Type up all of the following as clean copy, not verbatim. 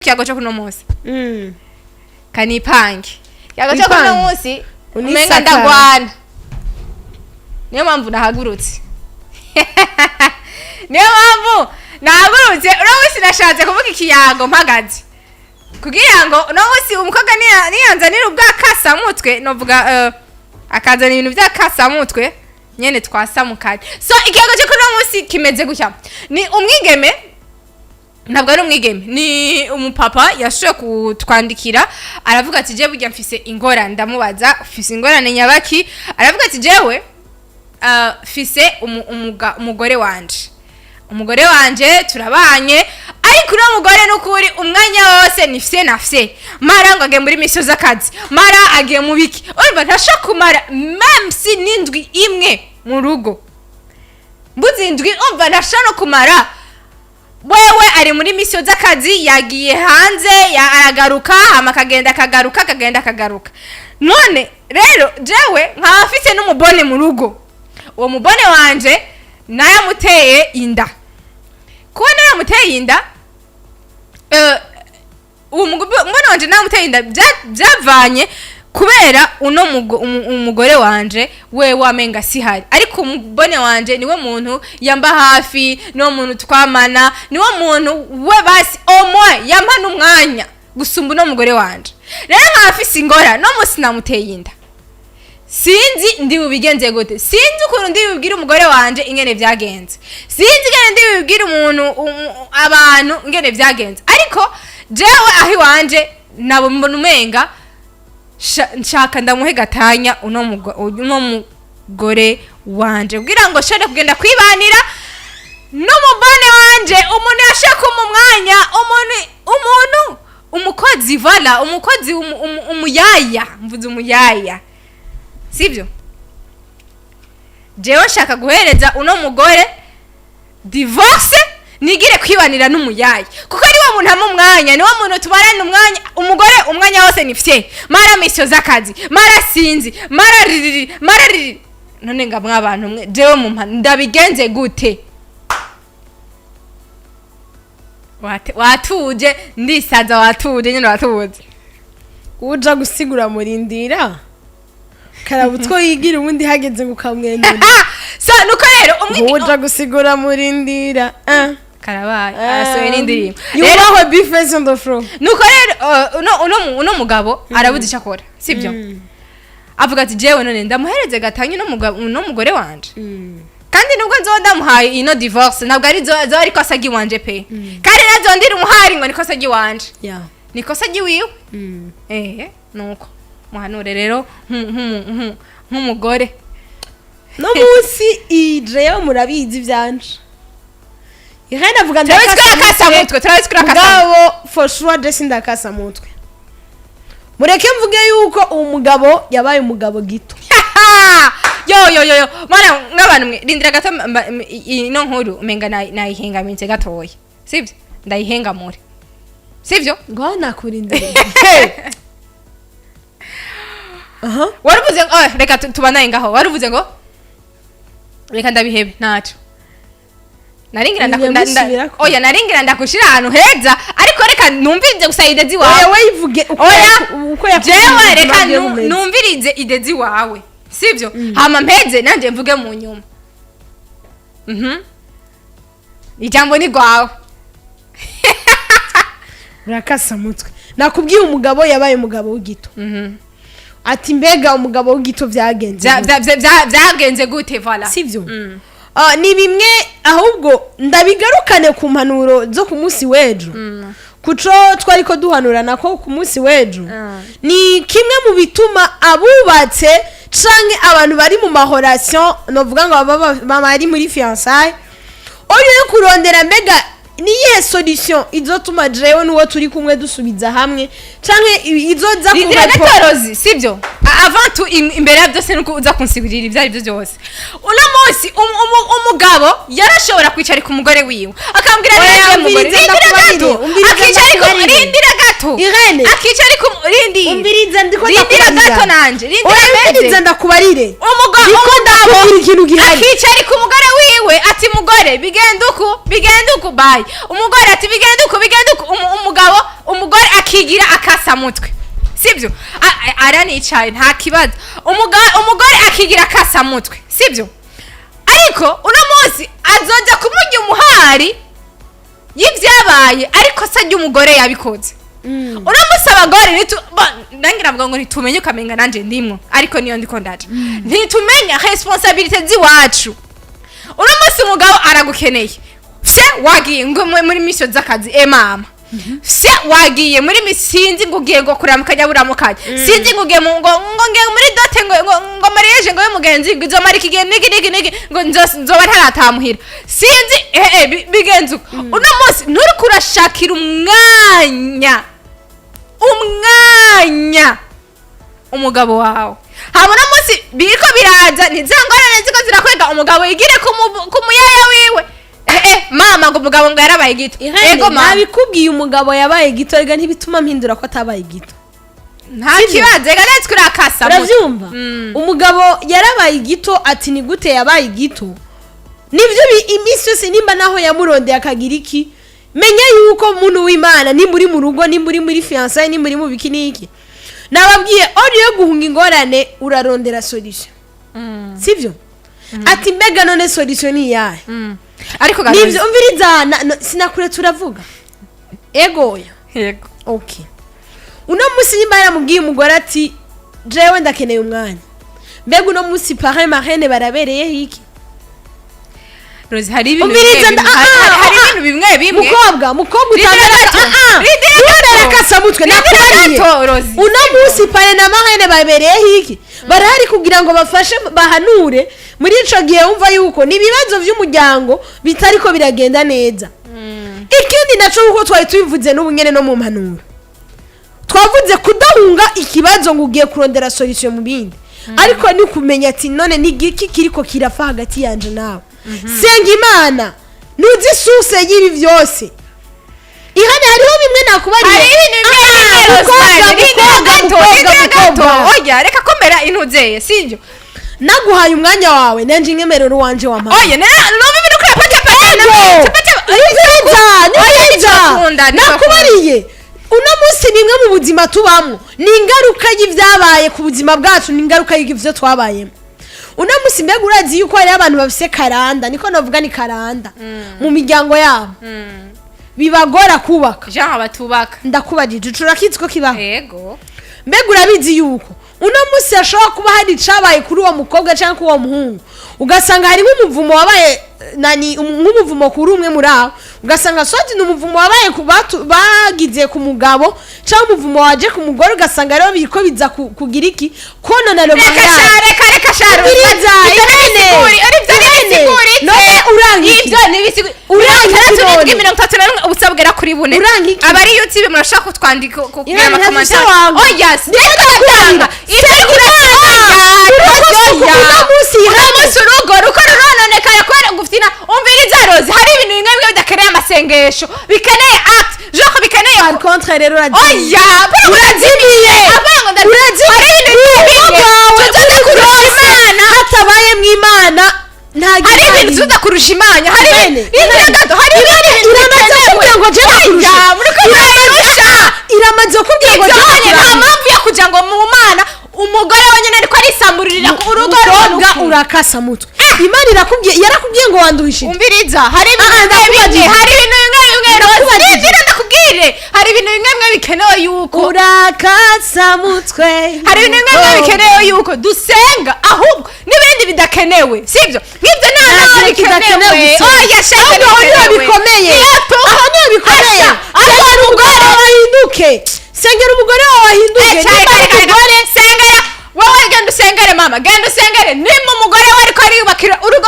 ikiyago cyo kuno munsi kanipange ikiyago cyo kuno munsi umenga ndagwana niyo mpamvu nahagurutse nahagurutse urawisi nashatse kuvuga ikiyago mpagaze kugira ngo no munsi umukobwa niyanzanira ubwakasa mutwe novuga akazana ibintu byakasa mutwe nyene twasamukanye so ikiyago cyo kuno munsi kimeze gutya ni umwigeme ntabwo ari umwigeme ni umupapa yashoye kutwandikira aravuga ati je burya mfise ingorane ndamubaza mfise ingorane nyabaki aravuga ati jewe fise umugore wanje turabanye ariko uri umugore n'ukuri umwanya wose nifise nafise mara ngo agiye muri mission z'akazi mara agiye mu biki urumva ntasha kumara même si n'indwi imwe mu rugo mbuzi indwi umva ntasha no kumara wewe ari muri mission z'akazi yagiye hanze aragaruka hama kagenda kagaruka none rero jewe nkafite n'umubone mu rugo uwo mubone wanje nayamuteye inda kuba nayamuteye inda umubone wanje nayamuteye inda byavanye kubera uno umugore wanje we wamenga sihari ariko umubone wanje niwe muntu yamba hafi no muntu twamana niwe muntu we basi omwe yamba n'umwanya gusumba no mugore wanje rero nkafise ingora no musi namuteye inda sinzi ndi bubigenze gute sinzi ukuntu ndi bubwira umugore wanje ingene vyagenze sinzi ingene ndi bubwira umuntu abantu ingene vyagenze ariko jewe ahi wanje nabo mbona umenga nshaka ndamuhe gatanya uno mugore wanje kugira ngo shane kugenda kwibanira n'umubone wanje umuntu yashaka umwanya umuntu umukozi vala umukozi umuyaya mvuze umuyaya sibyo jewe shaka guhereza uno mugore divorce nigire kwibanira n'umuyaya kuko ari wa muntu amumwanya ni wa muntu tubarana umwanya umugore umwanya wose nifite mara mission z'akazi mara sinzi mara riri none ngamwe abantu mwe jewe mu ndabigenze gute watuje ndisaza watuje nyine watuje uja gusigura murindira karabutwo yigira ubundi hageze gukamwenyura so nuko rero uja gusigura murindira karabaye arasoye n'indirimbo yubaho bifes on the floor nuko rero uno mugabo arabuze icyakora sibyo avuga ati jewe none ndamuhereze gatanye no mugore wanje kandi nubwo nzodamuhaye ino divorce ntabwo ari zo ariko asagi wanje pe kandi nazo ndira umuhari ngo niko asagi wanje niko asagi wiwe nuko muhanure rero nk'umugore no munsi ije yo murabizi byanje ihenda vuga ndakasa mutwe ngabo for sure dressing ndakasa mutwe mureke mvuge yuko umugabo yabaye umugabo gito yo mana nk'abantu mwe rindira gato ino nkuru umenga nayihengamitse gatoya sibyo ndayihengamure sibyo ngo nakurindira waruvuze ngo reka tubanaye ngaho waruvuze ngo reka ndabihebe naco naringira ndakushira ahantu heza ariko reka numvirize gusa idezi wawe oya wivuge uko jewe reka numvirize idezi wawe sivyo hama mpeze nanje mvuge mu nyuma ijambo ni gwawe urakasa mutwe nakubwiye umugabo yabaye umugabo w'igito ati mbega umugabo w'igito byagenze gute vala sivyo ni bimwe ahubwo ndabigarukane ku mpanuro zo ku munsi wejo kuco twariko duhanurana ko ku munsi wejo ni kimwe mu bituma abubatse canke abantu bari mu mahoration novuga ngo bari muri fiançailles oyo kurondera mbega niye solution izotuma jewe nuwo turi kumwe dusubiza hamwe canke izoza kubatorozi sivyo avant tout imbere byose nuko uza kunsibirira ivyari byo byose uno munsi umugabo yarashobora kwicara ku mugore wiwe akambwira rindira gato Irene akica ariko rindira umviriza ndiko rindira gato nanje umviriza ndakubarire umugabo ikintu gihari akica ariko umugore wiwe ati mugore bigenda uku bye umugore ati bigenda uku umugore akigira akasamutwe sibyo aranicaye nta kibazo umugore akigira akasamutwe sibyo ariko uno munsi azoja kumurya umuhari y'ivyabaye ariko se ry'umugore yabikoze uno munsi abagore nangira ngo ntitumenye ukamenga nanje ndimwo ariko niyo ndiko ndaje ntitumenya responsabilité ziwacu uno munsi umugabo aragukeneye se wagiye ngo muri mission z'akazi mama se wagiye muri misinzi ngo ugiye ngo kuramukanya buramukanya sinzi ngo ugiye ngo ngiye muri dote ngo mariage ngo y'umugenzi ngo izomara ikigihe nigi ngo nzoba ntaratamuhira sinzi bigenze uno munsi nturi kurashakira umwanya umugabo wawe haba uno munsi biriko biraza ntizangorane ziko zirakwega umugabo yigire ku muyaya wiwe mama ngo umugabo ngo yarabaye gito yego nabikubwiye umugabo yabaye gito rega ntibituma mpindura ko atabaye gito nta kibazo rega let's kurakasa uravyumva umugabo yarabaye gito ati ni gute yabaye gito nivyo imisi yose nimba naho yamurondeye akagira iki menya yuko umuntu w'Imana ni muri mu rugo ni muri fiancé ni muri mu bikiniki nababwiye uriye guhunga ingorane urarondera solution sivyo ati mbega none solution ni yahe ariko nivyo umviriza sinakure turavuga yego okay uno musi nyimba yaramubwiye umugore ati jewe ndakeneye umwanya mbega uno musi parrain marraine barabereye hiki Rose hari ibintu bimwe mukobwa utandara kasamutwe nakubariye uno musi parrain na marraine babereye hiki barahari kugira ngo bafashe bahanure muri ico gihe umva yuko ni bibazo vy'umuryango bitariko biragenda neza ikindi naco uko twari tubivuze n'ubunyene no mu mpanuro twavuze kudahunga ikibazo ngo ugiye kurondera solution mu bindi ariko ni kumenya ati none ni giki kiriko kirafa hagati yanje nawe senga Imana nuzi suse y'ibi vyose ihane hariho bimwe nakubariye oya reka komera intuzeye sinjo naguhaye umwanya wawe nanje nkemerero wanje wampa oya numva ibintu kuri nakubariye uno munsi nimwe mu buzima tubamwo ni ingaruka y'ivyabaye ku buzima bwacu ni ingaruka y'ivyo twabayemo uno munsi mbega urazi yuko hari abantu bafise karanda niko navuga ni karanda mu miryango yabo bibagora kubaka jean abatubaka ndakubajije ucurakitse ko kibaho yego mbega urabizi yuko uno munsi ashobora kuba hari icabaye kuri uwo mukobwa cyangwa kuri uwo muhungu ugasanga harimo umuvumo wabaye nk'umuvumo kuri umwe muri aho ugasanga soje ni umuvumo wabaye bagize ku mugabo cyangwa umuvumo waje ku mugore ugasanga rero biriko biza kugira iki konona no bangana reka sharo biriza ubusabwera kuri bune abari YouTube murashaka kutwandika ku commentaire yes urugo ruko rurononekaye kubera guftina umviriza Rose hari ibintu bimwe bidakeneye amasengesho bikeneye act joko bikeneye par contre rero urazimiye Imana hatabaye mu Imana hari ibintu tudakurusha Imana hari ibintu iramaze kubwira ngo nta mpamvu yo kugira ngo mu Mana umugore wenyine ariko arisamburirira ku rugo rw'umugabo urakasa mutwe Imana yarakubwiye ngo wanduhishije umviriza hari ibintu bimwe bikenewe yuko urakasa mutwe hari ibintu bimwe bikenewe yuko dusenga ahubwo n'ibindi bidakenewe sibyo nk'ibyo nta bikenewe oya shaka aho niho bikomeye sengera umugore wahinduke sengera umugore wahinduke sengera wowe genda usengere mama genda usengere nimba umugore we ariko ariyubakira urugo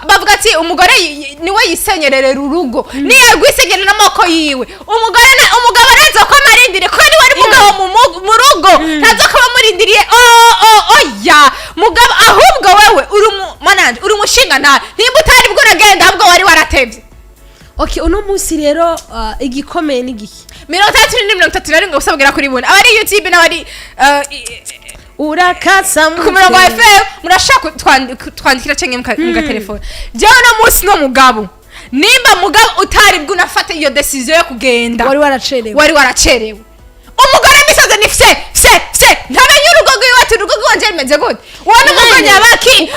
bavuga ati umugore niwe yisenyerera urugo niyo rwisenyera n'amoko yiwe umugabo nazo ko amarindire ko niwe ari mugabo mu rugo nazo ko bamurindiriye oya mugabo ahubwo wewe uri umushinga nawe nimba utari bwo uragenda ahubwo wari waratevye okay uno munsi rero igikomeye n'igiki 30 gusa bugera kuri bune abari YouTube n'abari urakasa ku murongo wa FM murashaka twandikira cyangwa mu telefone jewe no munsi no mugabo nimba mugabo utari bwo unafata iyo decision yo kugenda wari waracerewe umugore misaze ni fse ntamenye urugo rwiwe ati urugo rwanje rimeze gute wona umugore nyabaki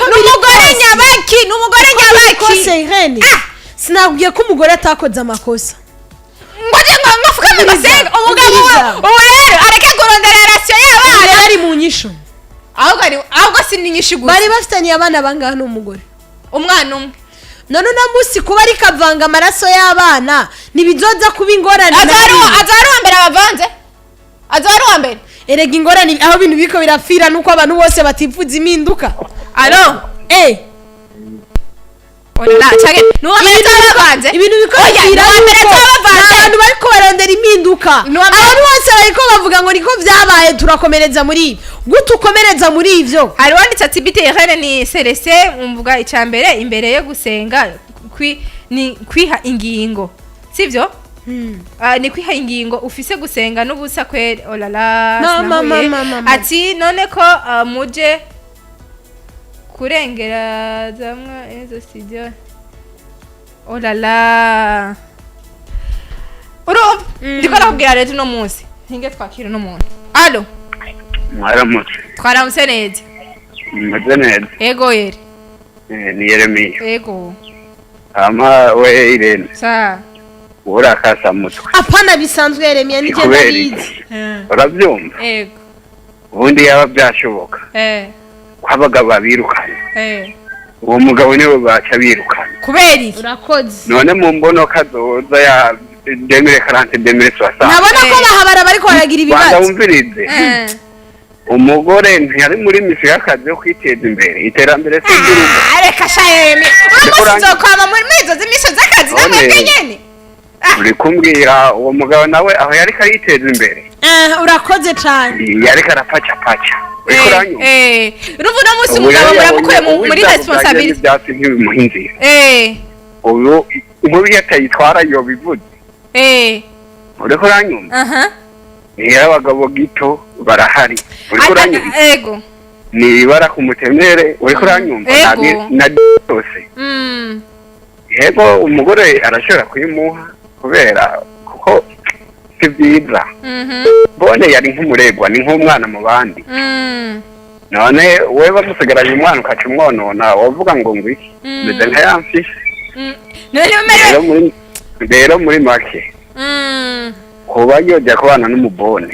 n'umugore nyabaki kose Irene sinabwiye ko umugore atakoze amakosa ngoje ngafukame basenga umugabo ubu rero areke kurondera relation y'abana bari mu nyisho ahubwo sininyisho gusa bari bafitaniye abana bangahe n'umugore umwana umwe none no musi kuba ari kavanga amaraso y'abana nibizoza kuba ingorane azari wa mbere abavanze azari wa mbere erega ingorane aho bintu biko birafira nuko abantu bose batifuza impinduka alo ola chage nuwa mbere abavanze ibintu biko birafira abantu bariko barondera impinduka abantu bose bariko bavuga ngo niko vyabaye turakomereza muri gute ukomereza muri ivyo hari wanditse ati bite ni Celeste umvuga icambere imbere yo gusenga ni kwiha ingingo sivyo ni kwiha ingingo ufise gusenga n'ubusa kwere olala ati none ko muje kurengera zamwa ezo studio olala urumva ndiko nakubwira rero no munsi ntinge twakira no muntu alo mwaramutse twaramutse neza meze neza ego yere ni Yeremiya ego ama we Irene sa urakasa mutwe apana bisanzwe Yeremiya nije ndabizi urabyumva ego ubundi yaba byashoboka kwabaga babirukanye uwo mugabo niwe baca birukanye kubera urakoze none mu mbono kazoza ya 2040 nabona ko bahabara bariko baragira ibibazo wumvirize umugore ntiyari muri misi y'akazi yo kwiteza imbere iterambere s'urugo reka shayeme uramusizo kwama muri mizo z'imisho z'akazi namwe nyene uri kumbwira uwo mugabo nawe aho yari kayiteza imbere urakoze cyane yari karapaca ruvu no musi umugabo muramukuye muri responsibility byatsi nk'ibimuhinzira uyu umubi yatayitwara yo bivuze ureko uranyumva niyo abagabo gito barahari uriko uranyumva ego ni bara ku mutemere uriko uranyumva na byose yego umugore arashobora kuyimuha kubera kuko si byiza bone yari nk'umuregwa ni nk'umwana mu bandi none we bamusigaranye umwana ukaca umwonona wavuga ngo ngwiki meze nka yamfise rero muri make kuba yojya kubana n'umubone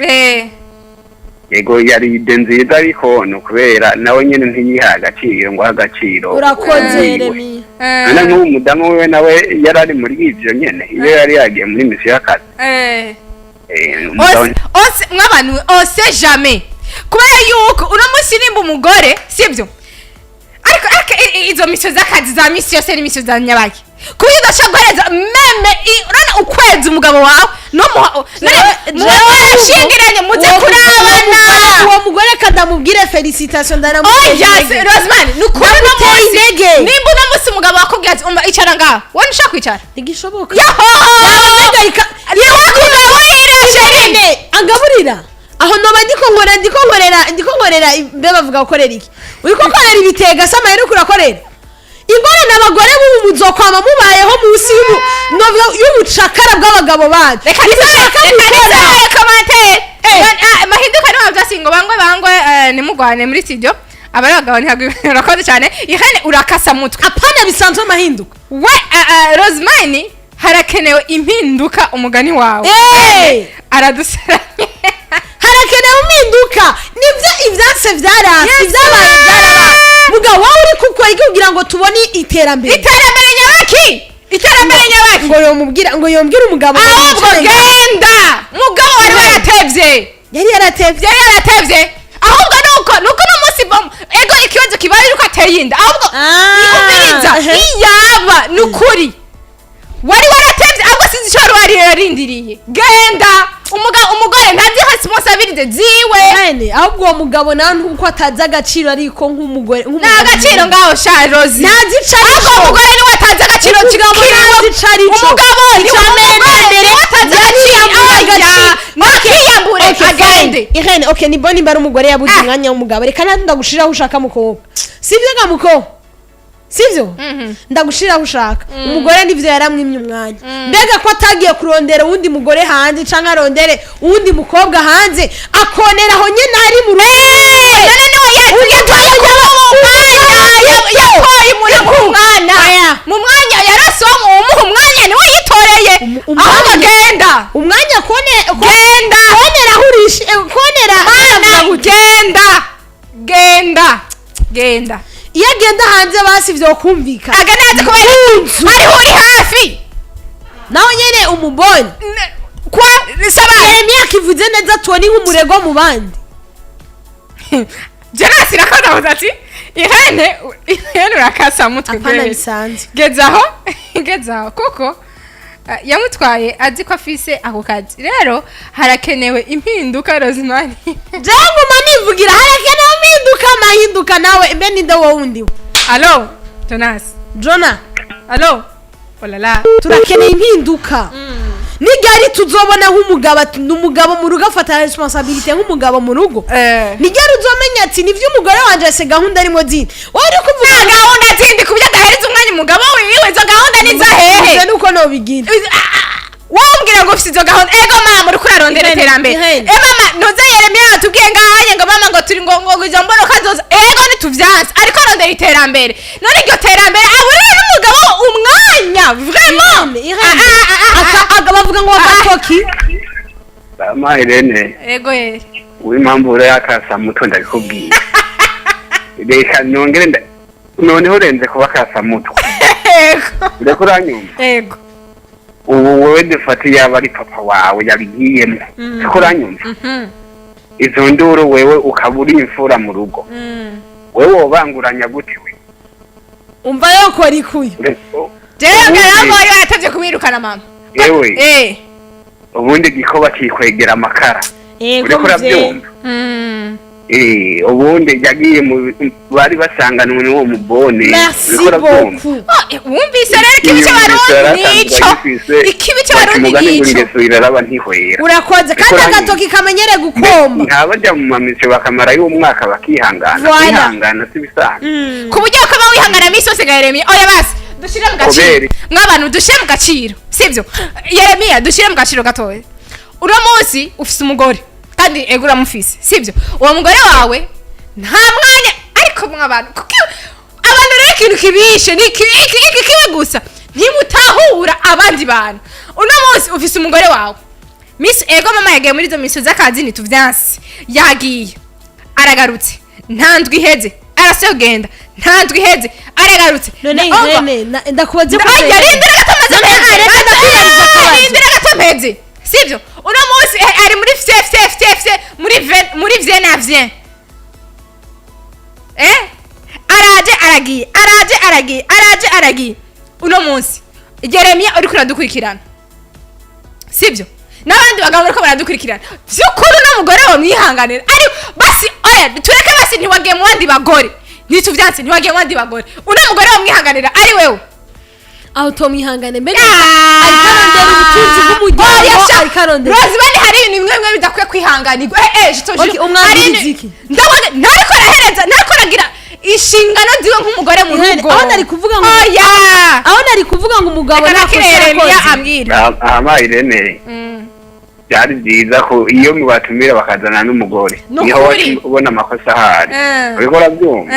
yego yari ide nziza ariko no kubera nawe nyene ntiyiha agaciro ngo agaciro urakoze Yeremiya none nk'umudamu we nawe yarari muri ivyo nyene iyo yari yagiye muri misi y'akazi mw'abantu ose jamais kubera yuko uno musi nimba umugore sibyo ariko izo misyo z'akazi za misi yose n'imisyo za nyabaki kuba udashaka guhereza meme urana ukwezi umugabo wawe mwashingiranye muze kurabana uwo mugore kadamubwire felicitation ndaramuteye Rosemary nukuri no munsi nimba uno musi umugabo wakubwiye ati umva icara ngaho wone ushaka kwicara ntigishoboka angaburira aho noba ndiko nkorera mbe bavuga gukorera iki uriko korera ibitega sama rero kurakorera ingorane abagore b'ubu muzokwama mubayeho munsi y'ubucakara bw'abagabo bacu reka mahinduka niba byasingo bangwe nimugwane muri studio abari abagabo ntihagwe urakoze cyane ihene urakasa mutwe apana bisanzwe amahinduka we Rosemary harakenewe impinduka umugani wawe araduseranye harakenewe impinduka nibyo ivyase vyarasi vyabaye byarabaye mugabo wawe uri kuko kugira ngo tubone iterambere nyabaki ngo yombwira umugabo ahubwo genda mugabo wari yaratevye ahubwo nuko no musi ego ikibazo kibaye uko ateye inda ahubwo yumviriza iyaba nukuri wari waratevye ahubwo sinzi icyo wari yarindiriye genda umugore ntazi responsibility ziwe Irene ahubwo uwo mugabo nawe nkuko atazi agaciro ariko nk'umugore nta gaciro ngaho sha Rozi ntazi icarico umugore niwe atazi agaciro ntazi icarico umugabo niwe atazi agaciro nakiyambure agende Irene okay ni boni mbara umugore yabuze umwanya w'umugabo reka ndagushiraho ushaka mukobwa sivyo gamuko sivyo ndagushiraho ushaka umugore ndivyo yaramwimye umwanya mbega ko atagiye kurondera uwundi mugore hanze canke arondere uwundi mukobwa hanze akoneraho nyene ari mu rugo none niwe yatwaye umwana mu mwanya yarasomwe umuha umwanya niwe yitoreye ahubwo genda umwanya genda konera hurishe konera genda iyo agenda hanze basi vyo kumvika aganaze kubera ariho uri hafi naho nyene umubonye kwa saba Yeremia kivuze neza tubona nk'umurego mu bandi Janasi rakanda uzati Irene urakasa mutwe apana bisanzwe gezaho kuko yamutwaye azi ko afise ako kazi rero harakenewe impinduka Rosemary jangu manivugira harakenewe impinduka mahinduka nawe mbe ninde wowe undi allo Jona allo olala turakeneye impinduka nigari tuzobona nk'umugabo n'umugabo mu rugo afata responsibility nk'umugabo mu rugo nigari uzomenya ati nivyo umugore wanje ase gahunda arimo zindi wowe uri kuvuga gahunda zindi kubyo adaheriza umwanya umugabo wiwe zo gahunda ni zahehe nuko no bigira wambwira ngo ufite izo gahunda ego mama uri kurarondera iterambere mama ntuze Yeremia atubwiye ngahaye ngo mama ngo turi ngo izo mbona kazoza ego nituvyanze ariko arondera iterambere none iryo terambere aburiwe n'umugabo umwanya vraiment bavuga ngo wapatoki Mama Irene ego ye w'impamvu uri akasa muto ndabikubwiye reka nongere noneho urenze kuba akasa muto ego ureko uranyumva ego ubu wowe dufate yaba ari papa wawe yabigiyemo ureko uranyumva izo nduru wewe ukaba uri imfura mu rugo wewe wobanguranya gute we umva yokora ikuye jewe ngaramboye yatavye kubirukana mama yewe ubundi gikoba kikwegera amakara ureko urabyumva ubundi yagiye mu bari basanganwe n'uwo mubone ureko urabyumva wumvise rero ikibi cy'abarundi nico ikibi cy'abarundi nico iraraba ntihwera urakoze kandi agatoki kamenyere gukomba ntabajya mu mamico bakamara y'umwaka bakihangana kwihangana sibisanzwe ku buryo ukaba wihangana misi yose ga Yeremia oya basi dushire mu gaciro mw'abantu dushire mu gaciro sivyo Yeremia dushire mu gaciro gatoya uno munsi ufise umugore kandi ego uramufise sivyo uwo mugore wawe nta mwanya ariko mw'abantu kuko abantu rero ikintu kibishe ni kiwe gusa ntimutahura abandi bantu uno munsi ufise umugore wawe Miss ego mama yagiye muri izo miso z'akazi nituvyanse yagiye aragarutse ntandwi iheze arasogenda ntandwi iheze aragarutse none Irene ndakubaze ko yarindira gatomeze sivyo uno munsi ari muri fye muri vye na vye aragiye uno munsi Yeremia uri kuradukurikirana sivyo n'abandi bagabo bariko baradukurikirana vy'ukuri n'umugore wo mwihanganira ari basi oya tureke basi ntiwagiye mu bandi bagore nituvyanse ntiwagiye mu bandi bagore uno mugore wo mwihanganira ari wewe aho tomihangane mbega arikarondera ubutunzi bw'umuryango arikarondera Rozi bandi hari ibintu bimwe bidakwiye kwihanganirwa umwandiziki ntariko arahereza ntariko aragira inshingano ziwe nk'umugore mu rugo aho nari kuvuga ngo umugabo Yeremia ambwira aha Irene byari byiza ko iyo mubatumira bakazana n'umugore niho ubona amakosa ahari uriko urabyumva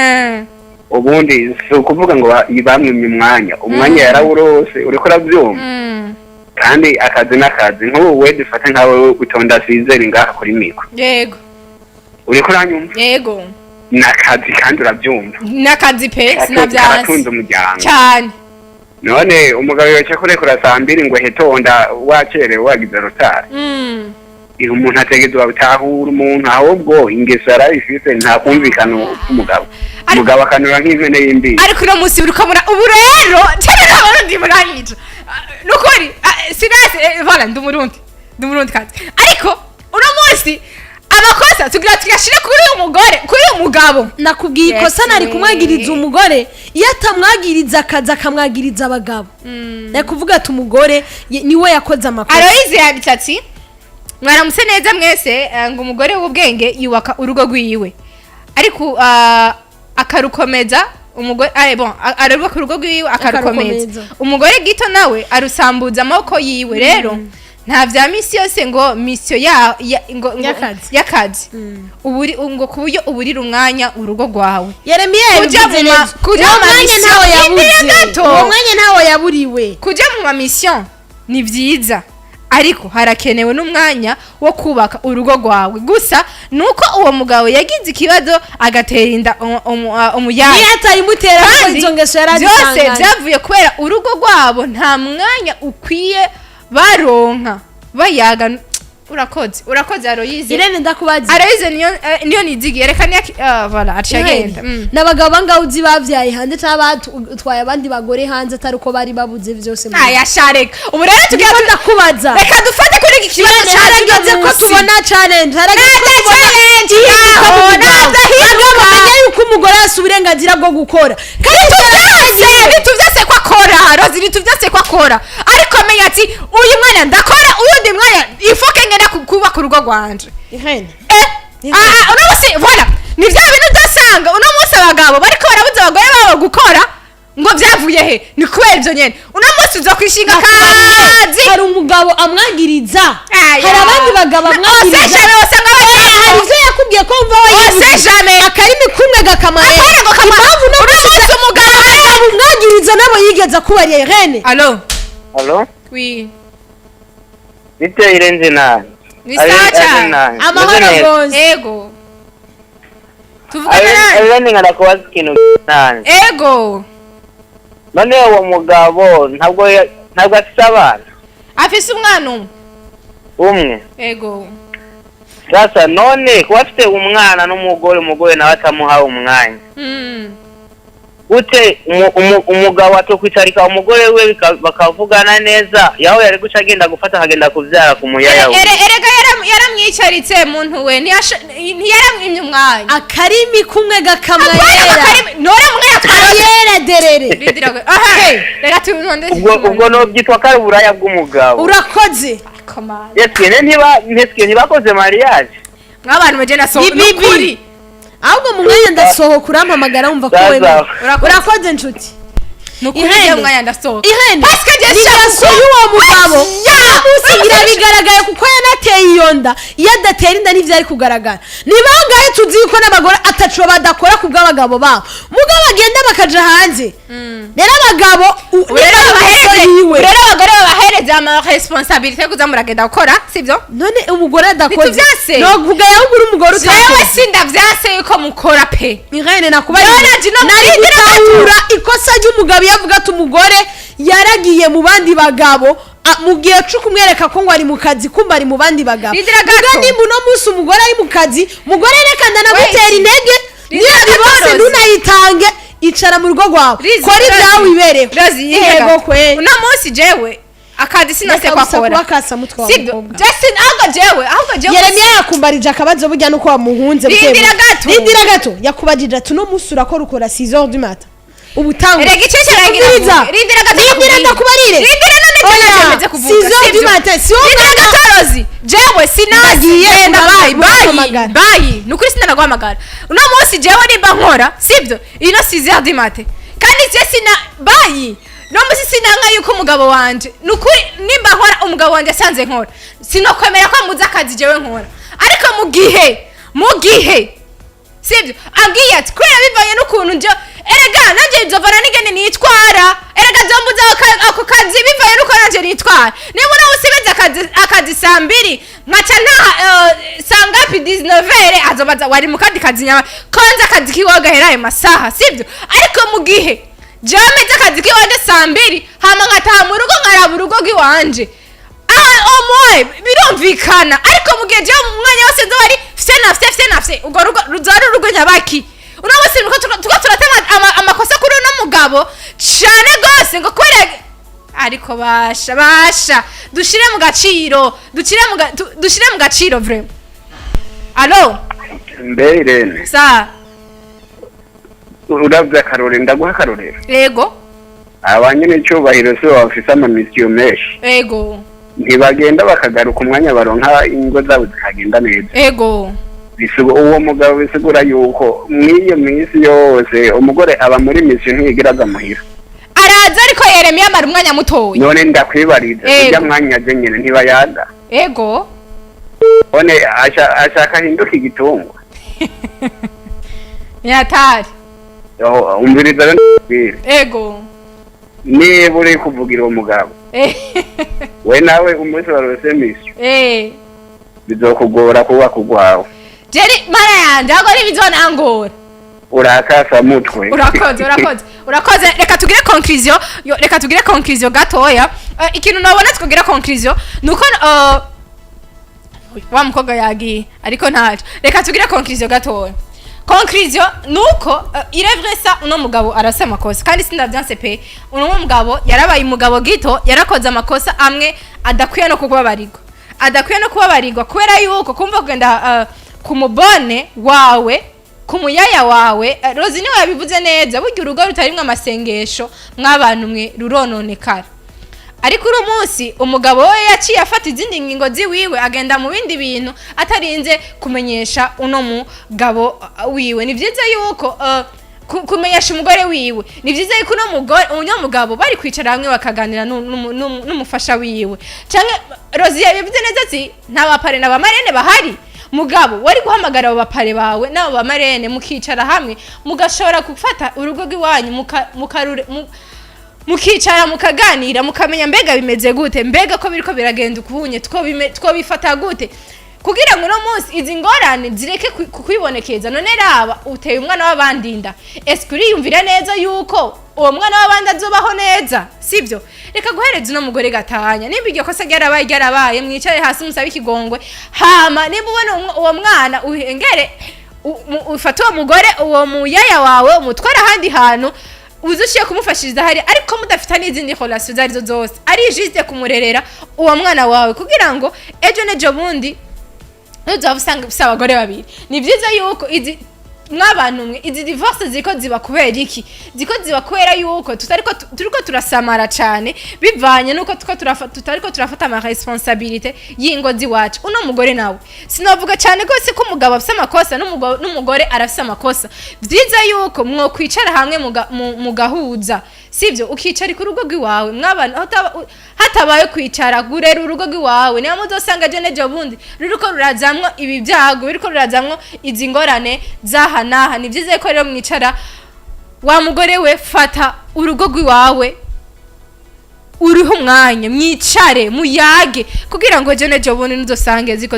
ubundi si ukuvuga ngo bamwimye umwanya yarawurose uriko urabyumva kandi akazi n'akazi nk'ubu we dufate nkawe utonda sizeri ngaha kuri miko yego uriko uranyumva yego n'akazi kandi urabyumva n'akazi pe sinabyanze karatunze umuryango cyane none umugabo yoce kurekura saa mbiri ngo hetonda wacerewe wagize rotari umuntu ategezwa bitahura umuntu ahubwo ingeso yarayifise nta kumvikana k'umugabo umugabo akanura nk'impene y'imbizi ariko uno munsi uri kamura ubu rero cyane n'abarundi muranyica nukuri sinase voilà ndi umurundi kazi ariko uno munsi aba makosa tugira tuyashire kuri uyu mugore kuri uyu mugabo nakubwiye Yes, ikosa nari we. kumwagiriza umugore iyo atamwagiriza akazi akamwagiriza abagabo ni kuvuga ati umugore niwe yakoze amakosa Aloyize yanditse ati mwaramutse neza mwese ngo umugore w'ubwenge yubaka urugo rwiwe ariko akarukomeza umugore arubaka urugo rwiwe akarukomeza umugore gito nawe arusambuza amaboko yiwe rero nta vya misi yose ngo misiyo y'akazi ngo kuburyo uburira umwanya urugo rwawe Yeremiya yabivuze neza uwo mwanya ntawo yabuze uwo mwanya ntawo yaburiwe kuja mu mamisiyo ni vyiza ariko harakenewe n'umwanya wo kubaka urugo rwawe gusa nuko uwo mugabo yagize ikibazo agatera inda umuyaya niyo atarimutera kuko izo ngeso yarazisanganye byose byavuye kubera urugo rwabo nta mwanya ukwiye baronka bayaga urakoze Aloyize Irene ndakubaza Aloyize niyo nizigiye reka voilà acagenda n'abagabo bangaho uzi bavyaye hanze cyangwa batwaye abandi bagore hanze atari uko bari babuze vyose ayashareka ubu rero tugiye ndakubaza reka dufate kuri iki kibazo harageze ko tubona challenge harageze ko tubona mumenye yuko umugore yose uburenganzira bwo gukora kandi tuvyase ko akora Rozi tuvyase ko akora ariko menya ati uyu mwanya ndakora uyundi mwanya ifoke ngenda kubaka urugo rwanje ihene uno musi voilà ni vya bintu udasanga uno musi abagabo bariko barabuza abagore babo gukora ngo vyavuye he ni kubera ivyo nyene uno musi uzokwishinga kazi hari umugabo amwagiriza hari abandi bagabo amwagiriza hari ivyo yakubwiye ko mva wayivuze akarimi kumwe gakamara impamvu no musi umugabo amwagiriza nabo yigeze kubariye Irene Allo oui Yateye irenze nabi ni sawa cyane amahoro rwose ego tuvugana Irene ngarakubaza ikintu nani ego none uwo mugabo ntabwo afise abana afise umwana umwe ego sasa none kuba afite umwana n'umugore nawe atamuha umwanya gute umugabo atokwicarika umugore we bakavugana neza yaho yari guca agenda gufata akagenda kuvyara ku muyaya we erega yaramwicaritse muntu we ntiyaramwimye umwanya akarimi kumwe gakamwera none umwe yera derere reka tubonde ubwo no byitwa kari uburaya bw'umugabo urakoze ntibakoze mariage mw'abantu bagenda so nukuri ahubwo mu mwanya ndasohoka urampamagara wumva ko wewe urakoze nshuti nukuri umwanya ndasohoka ihene nigaso y'uwo mugabo musigira bigaragaye kuko yanateye iyo nda iyo adatera inda n'ivyo ari kugaragara nibangahe tuzi yuko n'abagore ataco badakora ku bw'abagabo babo mugabo agenda bakaja hanze rero abagabo rero abagore babahereza ama responsabilité kuza muragenda gukora sivyo none umugore adakoze novuga yahugura umugore utakoze sinda vyase yuko mukora pe Irene nakubaye nari gutahura ikosa ry'umugabo yavuga ati umugore yaragiye mu bandi bagabo mu gihe cyo kumwereka ko ngo ari mu kazi kumba ari mu bandi bagabo nimba uno munsi umugore ari mu kazi mugore reka ndanagutera intege niyo bibose ntunayitange icara mu rugo rwawe kora ibyawe wibereho yego kwe uno munsi jewe akazi sinase kwakora sibyo Justin ahubwo jewe Yeremiya yakumbarije akabazo burya nuko wamuhunze rindira gato yakubajije ati no munsi urakora ukora 6h du matin ubutanga rega icyo kiragira rindira ndakubarire rindira none cyemeze kuvuga 6h du matin rindira gatorozi jewe sinagiye bayi nukuri sinanaguhamagara uno munsi jewe nimba nkora sibyo ino 6h du matin kandi je sina bayi no musi sinanga yuko umugabo wanje nukuri nimba nkora umugabo wanje asanze nkora sinokwemera ko muza akazi jewe nkora ariko mu gihe sibyo agiye ati kubera bivanye n'ukuntu nje erega nanje nzovana n'igene nitwara erega zombuza ako kazi bivanye n'uko nanje nitwara niba nawe usibeze akazi saa 2 nkaca saa ngapi 19h azobaza wari mu kandi kazi nyama konza akazi kiwe gahera ayo masaha sibyo ariko mu gihe jameze akazi kiwanje saa 2 hama nkataha mu rugo nkaraba urugo rw'iwanje omoye birumvikana ariko mu gihe jewe mu mwanya wose nzobari fye nafse ubwo rugo ruzari urugo nyabaki uno munsi nuko tuko turatema amakosa kuri uno mugabo cyane gose ngo kwere ariko basha dushire mu gaciro dushire mu gaciro vraiment alo mbere sa uravye akarore ndaguha akarorero ego abanyene cyubahiro se bafise amamisiyo menshi ego ntibagenda bakagaruka umwanya baronka ingo zabo zikagenda neza ego uwo mugabo bisigura yuko mw'iyo minsi yose umugore aba muri misiyo ntiyigira aza muhira araza ariko Yeremiya amara umwanya mutoya none ndakwibariza urya mwanya aje nyene ntibayaga ego none ashaka ahinduka igitungwa yatari umviriza rero ego niba uri kuvugira uwo mugabo we nawe umunsi warose misiyo bizokugora kuba kugwawe jeri mara yanje ago ni bizonangora urakasa mutwe urakoze reka tugire conclusion gatoya ikintu nabona tukugira conclusion nuko wa mukobwa yagiye ariko ntaje reka tugire conclusion gatoya conclusion nuko irevresa uno mugabo arasa amakosa kandi sindavyanse pe uno mugabo yarabaye umugabo gito yarakoze amakosa amwe adakwiye no kubabarirwa kubera yuko kumva kugenda kumubone wawe kumuyaya wawe Rozi niwe yabivuze neza burya urugo rutarimwe amasengesho mw'abantu mwe rurononekara ariko uno munsi umugabo we yaciye afata izindi ngingo ziwiwe agenda mu bindi bintu atarinze kumenyesha uno mugabo wiwe ni vyiza yuko kumenyesha umugore wiwe ni vyiza yuko uno mugabo bari kwicara hamwe bakaganira n'umufasha wiwe canke Rozi yabivuze neza ati nta bapare na bamarene bahari mugabo wari guhamagara abo bapare bawe nabo bamarene mukicara hamwe mugashobora gufata urugo rw'iwanyu mukicara mukaganira mukamenya mbega bimeze gute mbega ko biriko biragenda ukuhunye two bifata gute kugira ngo no munsi izi ngorane zireke kwibonekeza none raba uteye umwana w'abandinda eske uriyumvira neza yuko uwo mwana w'abandi azobaho neza sibyo reka guhereza uno mugore gatanya nimba iryo kosa ryarabaye mwicare hasi musabe ikigongwe hama nimba ubona uwo mwana uhengere ufata uwo mugore uwo muyaya wawe umutwara ahandi hantu uzushiye kumufashiriza hari ariko mudafita n'izindi relation zarizo zose ari juste kumurerera uwo mwana wawe kugira ngo ejo nejo bundi uzaba usanga ufise abagore babiri ni vyiza yuko izi n'abantu mwe izi divorce ziko ziba kubera iki ziko ziba kubera yuko turiko turasamara cyane bivanye nuko tutariko turafata ama responsabilité y'ingo ziwacu uno mugore nawe sinovuga cyane gose ko umugabo afise amakosa n'umugore arafise amakosa vyiza yuko mwo kwicara hamwe mugahuza sivyo ukicara ku rugo rw'iwawe mwabana hatabaye kwicara gurera urugo rw'iwawe niyo muzosanga je nejo bundi ruriko rurazamwo ibi byago biriko rurazamwo izi ngorane zahanaha ni vyiza ko rero mwicara wa mugore we fata urugo rw'iwawe uriho umwanya mwicare muyage kugira ngo je nejo bundi nuzosange ziko